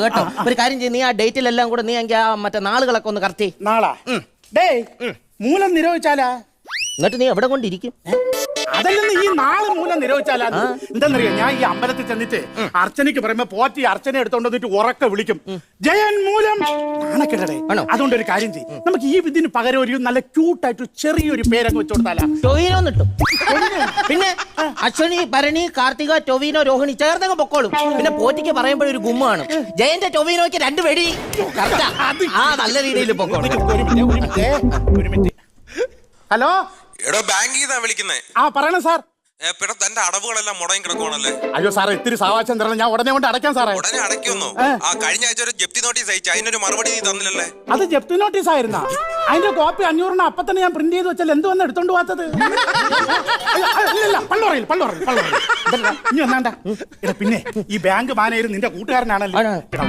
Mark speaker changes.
Speaker 1: കേട്ടോ ഒരു കാര്യം ചെയ്യും, നീ ആ ഡേറ്റിലെല്ലാം കൂടെ നീ എങ്കിൽ ആ മറ്റേ നാളുകളൊക്കെ ഒന്ന് കറക്റ്റ്.
Speaker 2: നാളാ ഡേ മൂലം നിരോധിച്ചാലാ?
Speaker 1: എന്നിട്ട് നീ എവിടെ കൊണ്ടിരിക്കും?
Speaker 2: അതല്ലെന്ന് ഈ നാളെ മൂലം നിരോധിച്ചാലാ? എന്താന്നറിയോ, ഞാൻ ഈ അമ്പലത്തിൽ ചെന്നിട്ട് അർച്ചനയ്ക്ക് പറയുമ്പോ പോറ്റി അർച്ചന എടുത്തോണ്ട് വന്നിട്ട് ഉറക്കെ വിളിക്കും, ജയൻ മൂലം നാണക്കെടേ. അതുകൊണ്ട് ഒരു കാര്യം ചെയ്യും, നമുക്ക് ഈ ഇതിന് പകരം ഒരു നല്ല ക്യൂട്ടായിട്ട് ചെറിയൊരു പേരൊക്കെ വെച്ചു കൊടുത്താലാ?
Speaker 1: ടൊവിനോ കിട്ടും. പിന്നെ അശ്വനി, ഭരണി, കാർത്തിക, ടൊവിനോ, രോഹിണി ചേർന്നങ്ങ് പൊക്കോളും. പിന്നെ പോറ്റിക്ക് പറയുമ്പോഴൊരു ഗുമ്മാണ്. ജയന്റെ ടൊവിനോയ്ക്ക് 2 വെടി. ആ നല്ല രീതിയിൽ പൊക്കോളും.
Speaker 2: ഒരു മിനിറ്റ്. ഹലോ,
Speaker 3: എടോ ബാങ്കിൽ നിന്നാ വിളിക്കുന്നേ.
Speaker 2: ആ പറയണം സാർ.
Speaker 3: പിന്നെ തന്റെ അടവുകളെല്ലാം മുടങ്ങി കിടക്കുവാണല്ലേ?
Speaker 2: അയ്യോ സാറേ, ഇത്തിരി സാവകാശം തരണം, ഞാൻ ഉടനെ കൊണ്ട് അടയ്ക്കാം സാറേ.
Speaker 3: ഉടനെ അടയ്ക്കുന്നു. ആ കഴിഞ്ഞ ആഴ്ച ഒരു ജപ്തി നോട്ടീസ് അയച്ചു, അതിനൊരു മറുപടി നീ തന്നില്ലല്ലേ?
Speaker 2: അത് ജപ്തി നോട്ടീസ് ആയിരുന്നാ? അതിന്റെ കോപ്പി 500 അപ്പൊ തന്നെ ഞാൻ പ്രിന്റ് ചെയ്ത് വെച്ചാൽ എന്ത് വന്ന് എടുത്തോണ്ട് പോകാത്തത്? പള്ളു ഇനി വന്നാണ്ട. പിന്നെ ഈ ബാങ്ക് മാനേജർ നിന്റെ കൂട്ടുകാരനാണല്ലോ.